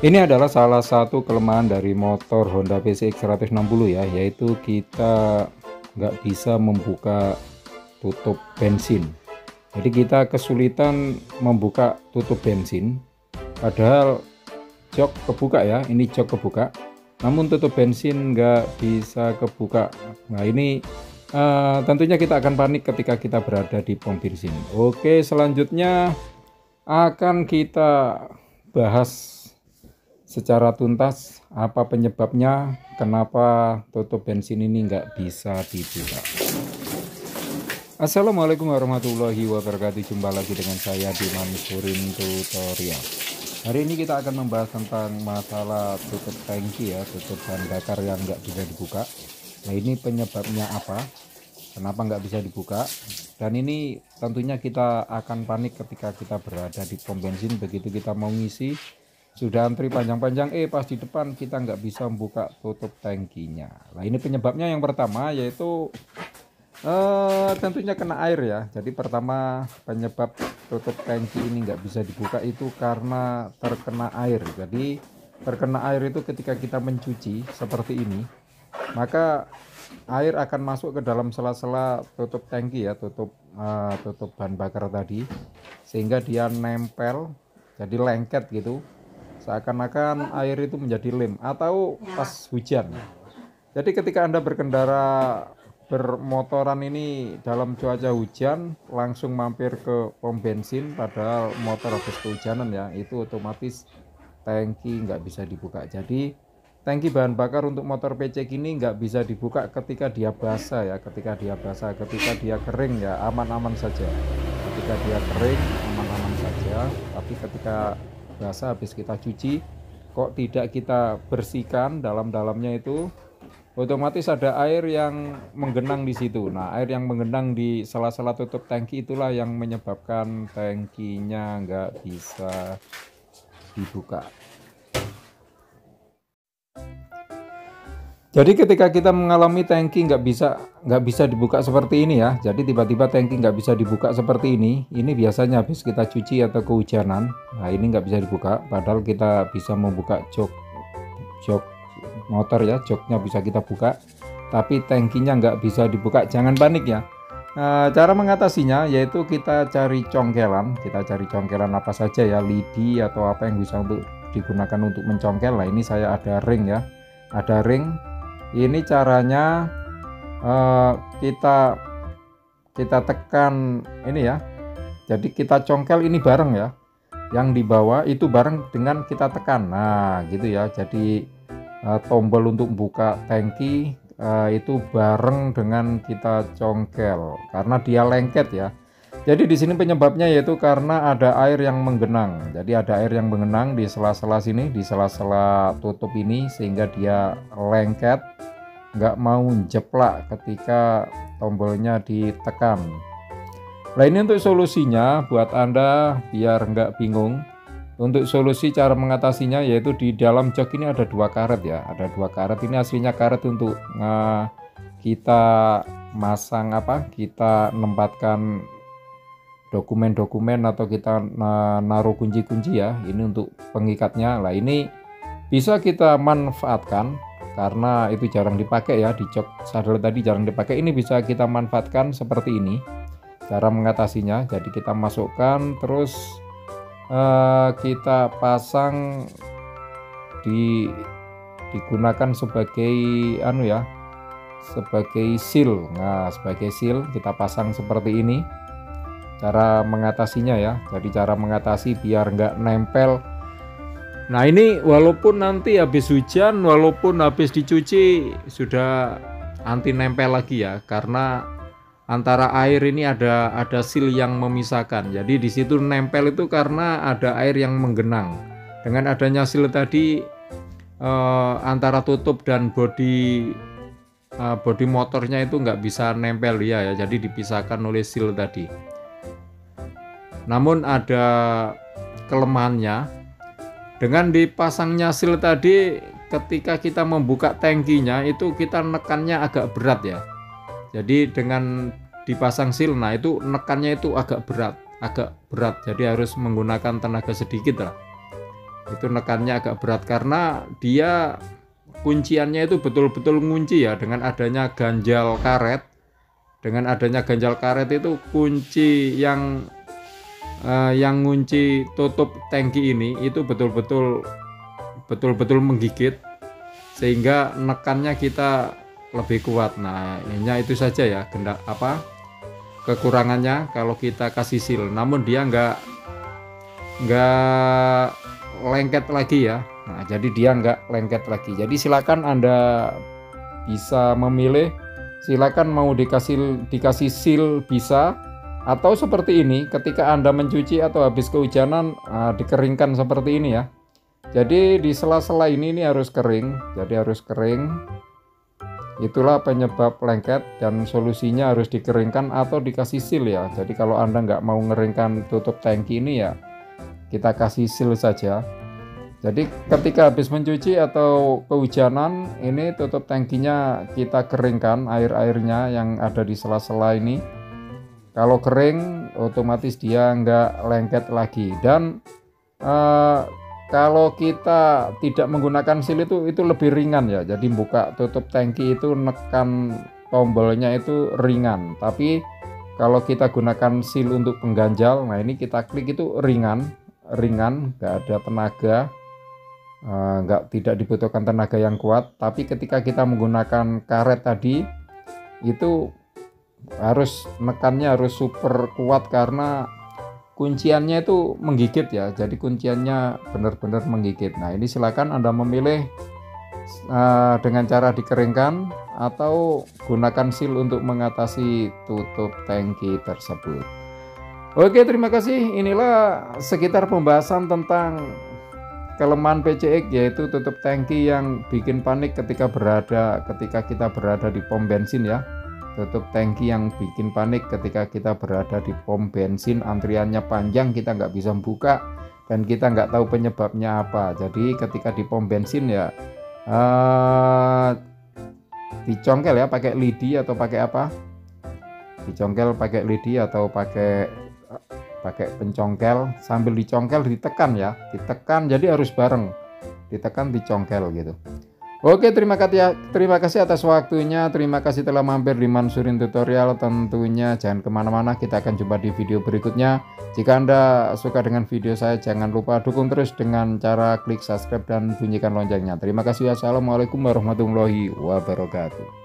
Ini adalah salah satu kelemahan dari motor Honda PCX 160 ya, yaitu kita nggak bisa membuka tutup bensin. Jadi kita kesulitan membuka tutup bensin, padahal jok kebuka ya, ini jok kebuka, namun tutup bensin nggak bisa kebuka. Nah ini tentunya kita akan panik ketika kita berada di pom bensin. Oke, selanjutnya akan kita bahas secara tuntas apa penyebabnya, kenapa tutup bensin ini nggak bisa dibuka. Assalamualaikum warahmatullahi wabarakatuh. Jumpa lagi dengan saya di Mansurin Tutorial. Hari ini kita akan membahas tentang masalah tutup tangki ya, tutup bahan bakar yang nggak bisa dibuka. Nah ini penyebabnya apa, kenapa nggak bisa dibuka, dan ini tentunya kita akan panik ketika kita berada di pom bensin. Begitu kita mau ngisi, sudah antri panjang-panjang, pas di depan kita nggak bisa membuka tutup tangkinya. Nah ini penyebabnya yang pertama yaitu tentunya kena air ya. Jadi pertama penyebab tutup tangki ini nggak bisa dibuka itu karena terkena air. Jadi terkena air itu ketika kita mencuci seperti ini, maka air akan masuk ke dalam sela-sela tutup tangki ya, tutup bahan bakar tadi, sehingga dia nempel jadi lengket gitu, seakan-akan air itu menjadi lem atau pas hujan. Jadi ketika Anda berkendara bermotoran ini dalam cuaca hujan, langsung mampir ke pom bensin padahal motor habis kehujanan ya, itu otomatis tangki nggak bisa dibuka. Jadi tangki bahan bakar untuk motor PC ini nggak bisa dibuka ketika dia basah ya, ketika dia kering ya aman-aman saja, ketika dia kering aman-aman saja. Tapi ketika basah habis kita cuci kok tidak kita bersihkan dalam-dalamnya, itu otomatis ada air yang menggenang di situ. Nah air yang menggenang di sela-sela tutup tangki itulah yang menyebabkan tangkinya nggak bisa dibuka. Jadi ketika kita mengalami tangki nggak bisa dibuka seperti ini ya, jadi tiba-tiba tangki nggak bisa dibuka seperti ini biasanya habis kita cuci atau kehujanan. Nah ini nggak bisa dibuka, padahal kita bisa membuka jok motor ya, joknya bisa kita buka, tapi tangkinya nggak bisa dibuka. Jangan panik ya. Cara mengatasinya yaitu kita cari congkelan apa saja ya, lidi atau apa yang bisa untuk digunakan untuk mencongkel. Nah ini saya ada ring ya, ada ring. Ini caranya kita tekan ini ya, jadi kita congkel ini bareng ya, yang di bawah itu bareng dengan kita tekan. Nah gitu ya, jadi tombol untuk buka tangki itu bareng dengan kita congkel karena dia lengket ya. Jadi di sini penyebabnya yaitu karena ada air yang menggenang. Jadi ada air yang menggenang di sela-sela sini, di sela-sela tutup ini, sehingga dia lengket, nggak mau jeplak ketika tombolnya ditekan. Nah ini untuk solusinya buat Anda biar nggak bingung. Untuk solusi cara mengatasinya yaitu di dalam jok ini ada 2 karet ya, ada 2 karet. Ini aslinya karet untuk kita masang kita menempatkan dokumen-dokumen atau kita naruh kunci-kunci ya. Ini untuk pengikatnya. Lah ini bisa kita manfaatkan karena itu jarang dipakai ya, di jok saddle tadi jarang dipakai. Ini bisa kita manfaatkan seperti ini cara mengatasinya. Jadi kita masukkan terus kita pasang, digunakan sebagai sebagai seal. Nah sebagai seal kita pasang seperti ini cara mengatasinya ya. Jadi cara mengatasi biar nggak nempel. Nah ini walaupun nanti habis hujan, walaupun habis dicuci sudah anti nempel lagi ya, karena antara air ini ada seal yang memisahkan. Jadi di situ nempel itu karena ada air yang menggenang. Dengan adanya seal tadi antara tutup dan bodi motornya itu nggak bisa nempel ya, jadi dipisahkan oleh seal tadi. Namun ada kelemahannya, dengan dipasangnya seal tadi, ketika kita membuka tangkinya itu kita nekannya agak berat ya. Jadi dengan dipasang seal, nah itu nekannya itu agak berat, jadi harus menggunakan tenaga sedikit lah. Itu nekannya agak berat karena dia kunciannya itu betul-betul ngunci ya, dengan adanya ganjal karet. Dengan adanya ganjal karet itu kunci yang ngunci tutup tangki ini itu betul-betul menggigit, sehingga nekannya kita lebih kuat. Nah, ininya itu saja ya kekurangannya kalau kita kasih seal, namun dia nggak lengket lagi ya. Nah, jadi dia nggak lengket lagi. Jadi silakan Anda bisa memilih, silakan mau dikasih seal bisa, atau seperti ini ketika Anda mencuci atau habis kehujanan dikeringkan seperti ini ya. Jadi di sela-sela ini harus kering, jadi harus kering. Itulah penyebab lengket, dan solusinya harus dikeringkan atau dikasih seal ya. Jadi kalau Anda nggak mau ngeringkan tutup tangki ini ya, kita kasih seal saja. Jadi ketika habis mencuci atau kehujanan, ini tutup tangkinya kita keringkan air-airnya yang ada di sela-sela ini. Kalau kering otomatis dia nggak lengket lagi. Dan kalau kita tidak menggunakan seal itu lebih ringan ya. Jadi buka tutup tangki itu nekan tombolnya itu ringan. Tapi kalau kita gunakan seal untuk pengganjal, nah ini kita klik itu ringan, nggak ada tenaga, tidak dibutuhkan tenaga yang kuat. Tapi ketika kita menggunakan karet tadi itu nekannya harus super kuat karena kunciannya itu menggigit ya. Jadi kunciannya benar-benar menggigit. Nah, ini silakan Anda memilih dengan cara dikeringkan atau gunakan seal untuk mengatasi tutup tangki tersebut. Oke, terima kasih. Inilah sekitar pembahasan tentang kelemahan PCX, yaitu tutup tangki yang bikin panik ketika kita berada di pom bensin ya. Tutup tangki yang bikin panik ketika kita berada di pom bensin, antriannya panjang, kita nggak bisa buka dan kita nggak tahu penyebabnya apa. Jadi ketika di pom bensin ya dicongkel ya, pakai lidi atau pakai apa, dicongkel pakai lidi atau pakai pencongkel, sambil dicongkel ditekan ya, jadi harus bareng, ditekan dicongkel gitu. Oke, terima kasih atas waktunya. Terima kasih telah mampir di Mansurin Tutorial. Tentunya jangan kemana-mana, kita akan jumpa di video berikutnya. Jika Anda suka dengan video saya, jangan lupa dukung terus dengan cara klik subscribe dan bunyikan loncengnya. Terima kasih. Assalamualaikum warahmatullahi wabarakatuh.